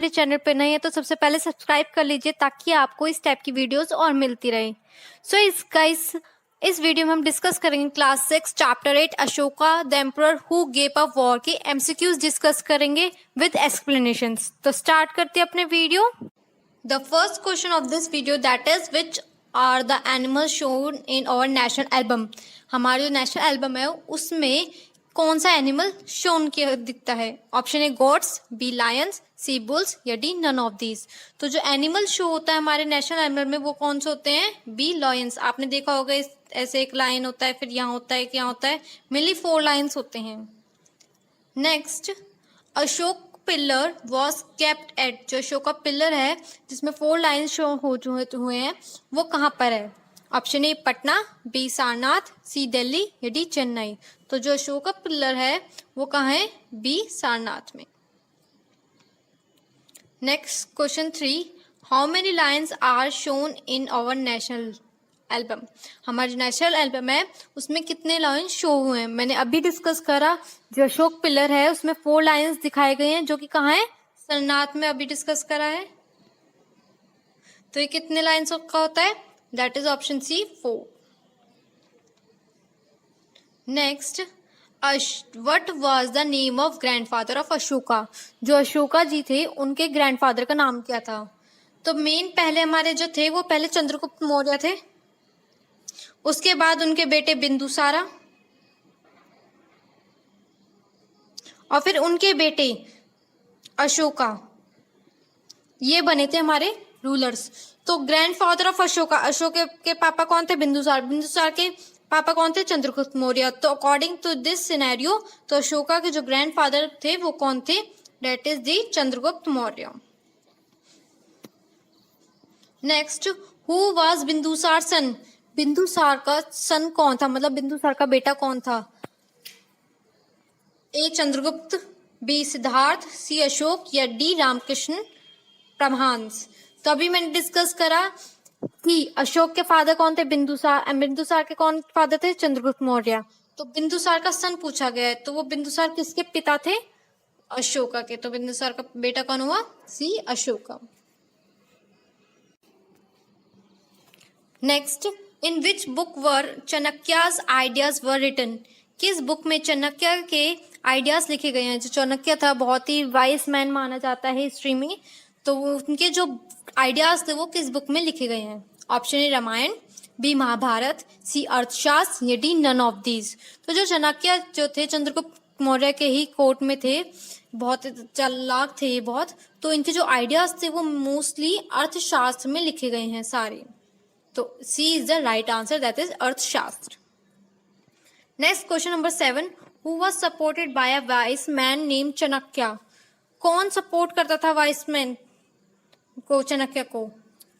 मेरे चैनल पे नए हैं तो सबसे पहले सब्सक्राइब कर लीजिए ताकि आपको इस टाइप की वीडियोस और मिलती रहे। सो इस वीडियो में हम डिस्कस करेंगे class 6 chapter 8 Ashoka the emperor who gave up war की एमसीक्यूज डिस्कस करेंगे विद एक्सप्लेनेशंस। तो स्टार्ट करते हैं अपने video. The first question of this video that is which are the animals shown in our national emblem. हमारा जो national album है उसमें कौन सा एनिमल शोन किया दिखता है? Option A gods, B lions, C bulls या डी नन ऑफ दीज। तो जो एनिमल शो होता है हमारे नेशनल एनिमल में वो कौन से होते हैं? B lions. आपने देखा होगा ऐसे एक लायन होता है, फिर यहाँ होता है, यहाँ होता है, मेनली 4 लायंस होते हैं। Next, Ashok pillar was kept at. जो अशोक का पिलर है जिसमें 4 लाइन्स शो हो हुए हैं वो कहाँ पर है? Option A Patna, B Sarnath, C Delhi या डी चेन्नई। तो जो अशोक का पिलर है वो कहाँ है? बी सारनाथ में। Next question 3, how many lines are shown in our national emblem. हमारा जो नेशनल एल्बम है उसमें कितने लाइन्स शो हुए हैं? मैंने अभी डिस्कस करा जो अशोक पिलर है उसमें 4 लाइन्स दिखाए गए हैं जो कि कहाँ है? सारनाथ में अभी डिस्कस करा है। तो ये कितने लाइन्स का होता है? That is option C 4। Next, what was the name of grandfather of Ashoka. जो अशोका जी थे उनके ग्रैंडफादर का नाम क्या था? तो मेन पहले हमारे जो थे वो पहले चंद्रगुप्त मौर्य थे, उसके बाद उनके बेटे बिंदुसारा और फिर उनके बेटे अशोका, ये बने थे हमारे रूलर्स। तो ग्रैंडफादर ऑफ अशोका, अशोक के पापा कौन थे? बिंदुसार। बिंदुसार के पापा कौन थे? चंद्रगुप्त मौर्य। तो अकॉर्डिंग टू दिस सिनेरियो तो अशोका के जो ग्रैंडफादर थे वो कौन थे? That is the Chandragupta Maurya. Next, who was Bindusar son. Bindusar का सन कौन था, मतलब बिंदुसार का बेटा कौन था? ए चंद्रगुप्त, बी सिद्धार्थ, सी अशोक या डी रामकृष्ण परमहंस। तो अभी मैंने डिस्कस करा कि अशोक के फादर कौन थे? बिंदुसार। बिंदुसार के कौन फादर थे? चंद्रगुप्त मौर्य। तो बिंदुसार का सन पूछा गया है तो वो बिंदुसार किसके पिता थे? अशोका के। तो बिंदुसार का बेटा कौन हुआ? C Ashoka. Next, in which book were Chanakya's ideas were written. किस बुक में चाणक्य के आइडियाज लिखे गए हैं? जो चाणक्य था बहुत ही वाइस मैन माना जाता है हिस्ट्री में, तो उनके जो आइडियाज थे वो किस बुक में लिखे गए हैं? Option A Ramayana, B Mahabharata, C Arthashastra या डी नन ऑफ दीज। तो जो चाणक्य जो थे चंद्रगुप्त मौर्य के ही कोर्ट में थे, बहुत चालाक थे ये बहुत, तो इनके जो आइडियाज थे वो मोस्टली अर्थशास्त्र में लिखे गए हैं सारे। तो C is the right answer, that is Arthashastra. Next question number 7, who was supported by a wise man name Chanakya. कौन सपोर्ट करता था वाइस मैन को, चाणक्य को?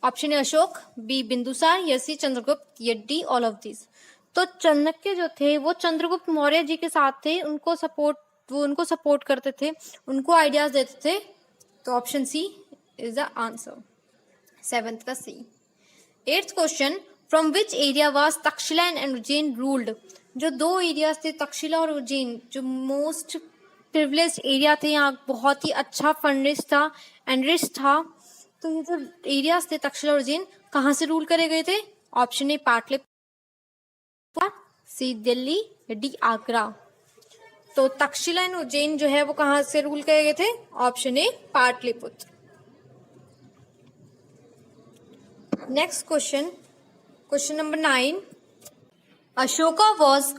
Option A Ashok, B Bindusar या सी चंद्रगुप्त या डी ऑल ऑफ दिस। तो चाणक्य जो थे वो चंद्रगुप्त मौर्य जी के साथ थे, वो उनको सपोर्ट करते थे, उनको आइडियाज देते थे। तो option C is the answer, 7th का C. 8th question, from which area was Takshashila and Ujjain ruled. जो 2 एरियाज थे तक्षशिला और उज्जैन, जो मोस्ट प्रिविलेज एरिया थे, यहाँ बहुत ही अच्छा फंडिश था, एनरिच था। तो ये जो एरियाज थे तक्षशिला और उज्जैन कहाँ से रूल करे गए थे? ऑप्शन ए पाटलिपुत्र, सी दिल्ली या डी आगरा। तो तक्षशिला एंड उज्जैन जो है वो कहाँ से रूल करे गए थे? Option A Pataliputra. Next question, question number 9, Ashoka was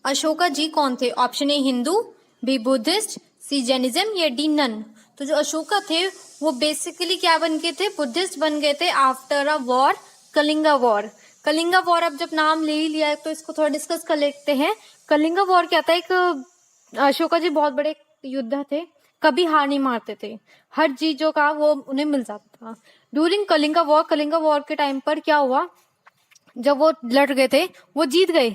Ashoka ji कौन थे? Option A Hindu, B Buddhist, C Jainism या डी नन। तो जो अशोका थे वो बेसिकली क्या बन गए थे? बुद्धिस्ट बन गए थे after a war, Kalinga war. Kalinga war, अब जब नाम ले ही लिया है तो इसको थोड़ा डिस्कस कर लेते हैं। कलिंगा वॉर क्या था? एक अशोका जी बहुत बड़े योद्धा थे, कभी हार नहीं मारते थे, हर चीज जो कहा वो उन्हें मिल जाता था। ड्यूरिंग कलिंगा वॉर के टाइम पर क्या हुआ, जब वो लड़ गए थे वो जीत गए,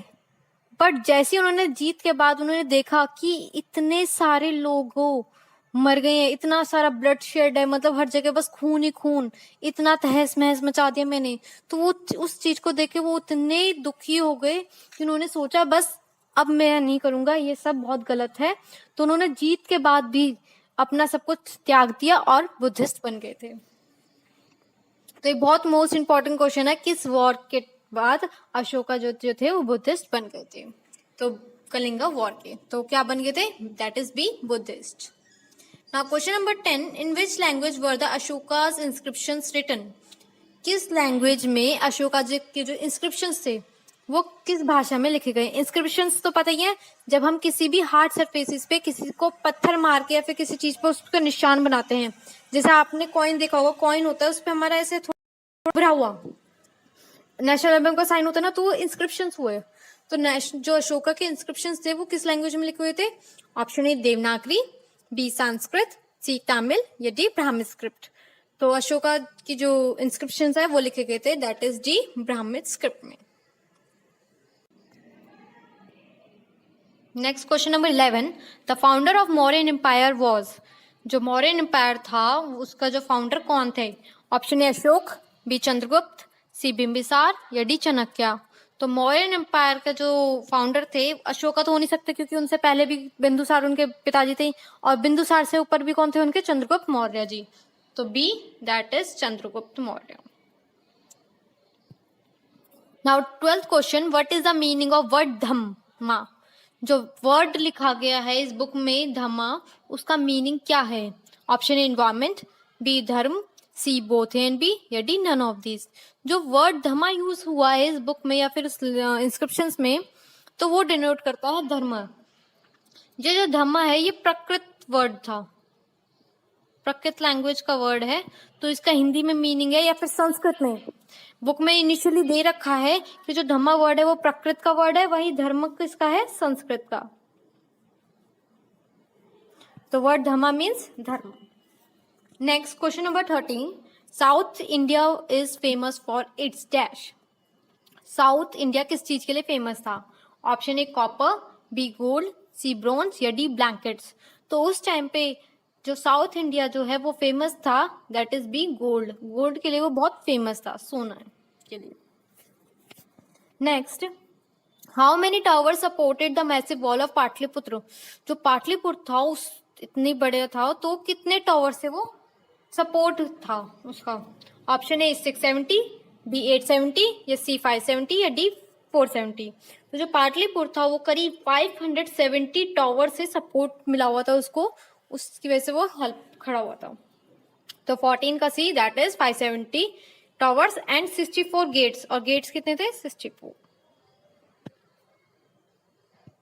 बट जैसे उन्होंने जीत के बाद उन्होंने देखा कि इतने सारे लोग मर गए हैं, इतना सारा ब्लड शेड है, मतलब हर जगह बस खून ही खून, इतना तहस महस मचा दिया मैंने। तो वो उस चीज को देख के वो इतने दुखी हो गए कि उन्होंने सोचा बस अब मैं नहीं करूंगा, ये सब बहुत गलत है। तो उन्होंने जीत के बाद भी अपना सब कुछ त्याग दिया और बुद्धिस्ट बन गए थे। तो ये बहुत मोस्ट इंपॉर्टेंट क्वेश्चन है, किस वॉर के बाद अशोका जो थे वो बुद्धिस्ट बन गए थे। तो कलिंगा वॉर के, तो क्या बन गए थे, that is B Buddhist. Now question number 10, in which language were the Ashoka's inscriptions written, किस लैंग्वेज में अशोका जी के जो इंस्क्रिप्शंस थे वो किस भाषा में लिखे गए। इंस्क्रिप्शंस तो पता ही है, जब हम किसी भी हार्ड सरफेसिस पे किसी को पत्थर मार के या फिर किसी चीज पे उसका निशान बनाते हैं, जैसे आपने कॉइन देखा होगा, कॉइन होता है उस पर हमारा ऐसे थोड़ा उभरा हुआ नेशनल एंथम का साइन होता है ना, तो वो इंस्क्रिप्शंस हुए। तो जो अशोका के इंस्क्रिप्शंस थे वो किस लैंग्वेज में लिखे हुए थे। Option A Devanagari, B Sanskrit, C Tamil या डी ब्राह्मी स्क्रिप्ट। तो अशोका की जो इंस्क्रिप्शंस है वो लिखे गए थे, that is D Brahmi script में। Next question number 11, the founder of Mauryan empire was, जो मौर्यन एम्पायर था उसका जो फाउंडर कौन थे। Option A Ashok, B Chandragupta, C Bimbisara या डी चाणक्य। तो मौर्यन एम्पायर का जो फाउंडर थे अशोका तो हो नहीं सकते, क्योंकि उनसे पहले भी बिंदुसार उनके पिताजी थे, और बिंदुसार से ऊपर भी कौन थे उनके, चंद्रगुप्त मौर्य जी। तो B that is Chandragupta Maurya. Now 12th question, what is the meaning of word Dhamma, जो वर्ड लिखा गया है इस बुक में धम्मा, उसका मीनिंग क्या है। ऑप्शन ए एनवायरमेंट, बी धर्म, सी बोथ एंड बी या डी नन ऑफ दिस। जो वर्ड धम्मा यूज हुआ है इस बुक में या फिर इंस्क्रिप्शंस में, तो वो डिनोट करता है धर्म। ये जो धम्मा है ये प्रकृत वर्ड था, प्रकृत लैंग्वेज का वर्ड है, तो इसका हिंदी में मीनिंग है या फिर संस्कृत में। बुक में इनिशियली दे रखा है कि जो धम्मा वर्ड है वो प्रकृत का वर्ड है, वही धर्म किसका है, संस्कृत का। तो word dhamma means dharma. Next question number 13, south India is famous for its dash, south India किस चीज के लिए फेमस था। Option A copper, B gold, C bronze या डी ब्लैंकेट्स। तो उस टाइम पे जो साउथ इंडिया जो है वो फेमस था, that is B gold, gold के लिए वो बहुत फेमस था, सोना के लिए। Next, how many tower supported the massive wall of Pataliputra, जो पाटलिपुत्र था उस इतनी बड़े था तो कितने टावर से वो सपोर्ट था उसका। ऑप्शन ए 670, बी 870 या सी 570 या डी 470। तो जो पाटलिपुत्र था वो करीब 570 टावर से सपोर्ट मिला हुआ था उसको, उसकी वजह से वो हेल्प खड़ा हुआ था। तो 14 का C that is 570 towers and 64 gates, और गेट्स कितने थे, 64।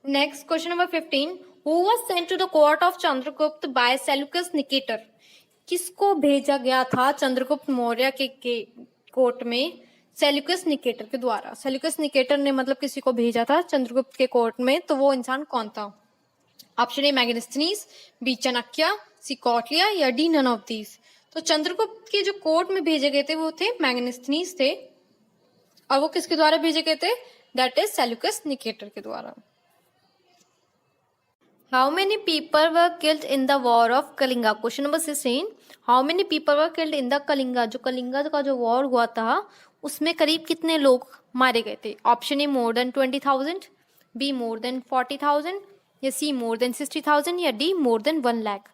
Next question number 15, who was sent to the court of Chandragupta by Seleucus Nicator, किसको भेजा गया था चंद्रगुप्त मौर्य के कोर्ट में सेल्यूकस निकेटर के द्वारा। सेल्यूकस निकेटर ने मतलब किसी को भेजा था चंद्रगुप्त के कोर्ट में, तो वो इंसान कौन था। ऑप्शन ए मैग्नेस्थनीज, बी चाणक्य, सी कौटिल्य या डी नन ऑफ दीज। तो चंद्रगुप्त के जो कोर्ट में भेजे गए थे वो थे मैग्नेस्थनीज थे, और वो किसके द्वारा भेजे गए थे, दैट इज सेल्यूकस निकेटर के द्वारा। How many people were killed in the war of Kalinga, question number 16, how many people were killed in the Kalinga, जो कलिंगा का जो वॉर हुआ था उसमें करीब कितने लोग मारे गए थे। Option A more than 20,000, be more than 40,000 या सी मोर देन 60,000 या डी मोर देन 1 लाख।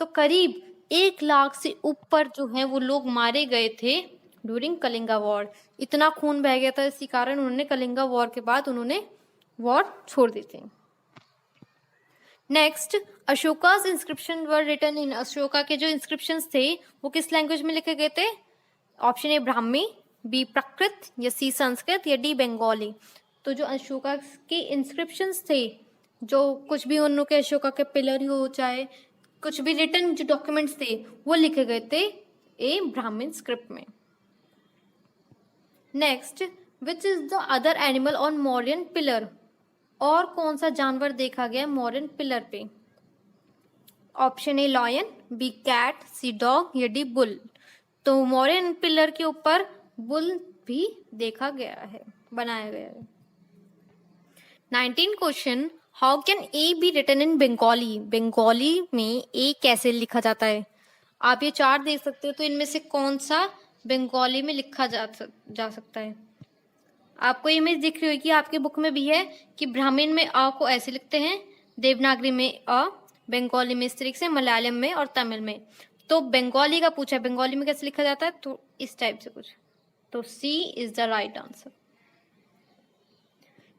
तो करीब 1 लाख से ऊपर जो है वो लोग मारे गए थे ड्यूरिंग कलिंगा वॉर। इतना खून बह गया था, इसी कारण उन्होंने कलिंगा वॉर के बाद उन्होंने वॉर छोड़ दी थी। Next, Ashoka's inscription were written in, Ashoka के जो इंस्क्रिप्शंस थे वो किस लैंग्वेज में लिखे गए थे। ऑप्शन ए ब्राह्मी, बी प्राकृत या सी संस्कृत या डी बंगाली। तो जो अशोका के इंस्क्रिप्शंस थे, जो कुछ भी उनके अशोका के पिलर हो चाहे कुछ भी रिटन जो डॉक्यूमेंट्स थे वो लिखे गए थे ए ब्राह्मण स्क्रिप्ट में। Next, which is the other animal on Mauryan pillar, और कौन सा जानवर देखा गया मौर्यन पिलर पे। Option A lion, B cat, C dog या डी बुल। तो मौर्यन पिलर के ऊपर बुल भी देखा गया है, बनाया गया है। 19 question, how can A be written in Bengali, Bengali में ए कैसे लिखा जाता है। आप ये चार्ट देख सकते हो, तो इनमें से कौन सा बंगाली में लिखा जा सकता है। आपको इमेज दिख रही होगी, आपके बुक में भी है कि ब्राह्मण में अ को ऐसे लिखते हैं, देवनागरी में अ, बंगाली में इस तरीके से, मलयालम में और तमिल में। तो बंगाली का पूछा है, बंगाली में कैसे लिखा जाता है, तो इस टाइप से कुछ। तो C is the right answer.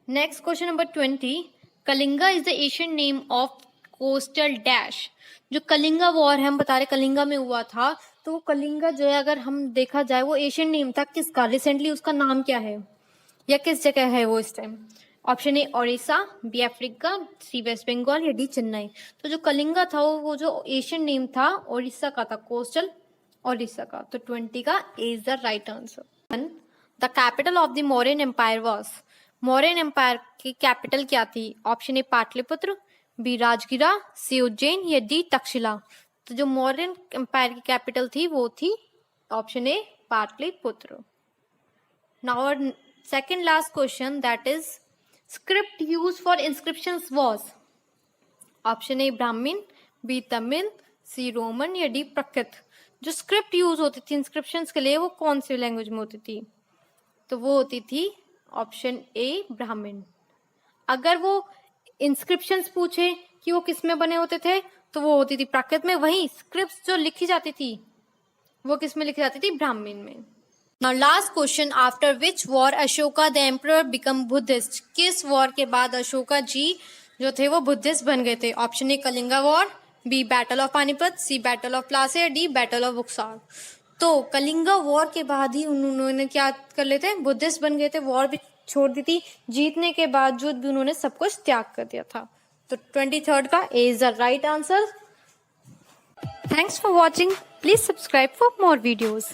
Next question number 20, Kalinga is the Asian name of coastal dash. जो कलिंगा वॉर है, हम बता रहे कलिंगा में हुआ था, तो कलिंगा जो है अगर हम देखा जाए वो एशियन नेम था किसका, रिसेंटली उसका नाम क्या है या किस जगह है वो इस time. Option A Odisha, B Africa, C West Bengal या डी चेन्नई। तो जो कलिंगा था वो जो एशियन नेम था ओडिशा का था, कोस्टल ओडिशा का। तो 20 का A is the right answer. The capital of the Mauryan empire was. Mauryan empire की कैपिटल क्या थी? ऑप्शन ए पाटलिपुत्र, बी राजगिरा, सी उज्जैन या डी तक्षशिला। तो जो मौर्यन एम्पायर की कैपिटल थी वो थी option A Pataliputra. Now our second last question, that is script used for inscriptions was option A Brahmi, B Tamil, C Roman या डी प्राकृत। जो स्क्रिप्ट यूज होती थी इंस्क्रिप्शंस के लिए वो कौन सी लैंग्वेज में होती थी? तो वो होती थी ऑप्शन ए ब्राह्मीण। अगर वो इंस्क्रिप्शंस पूछे कि वो किस में बने होते थे तो वो होती थी प्राकृत में, वहीं स्क्रिप्ट जो लिखी जाती थी वो किस में लिखी जाती थी? ब्राह्मीण में। Now last question, after which war Ashoka the emperor become Buddhist? किस वॉर के बाद अशोका जी जो थे वो बुद्धिस्ट बन गए थे? Option A Kalinga war, B battle of Panipat, C battle of Plassey, D battle of Buxar. तो कलिंगा वॉर के बाद ही उन्होंने क्या कर लेते हैं? बुद्धिस्ट बन गए थे, वॉर भी छोड़ दी थी, जीतने के बावजूद भी उन्होंने सब कुछ त्याग कर दिया था। तो 23rd का A is the right answer. Thanks for watching, please subscribe for more videos.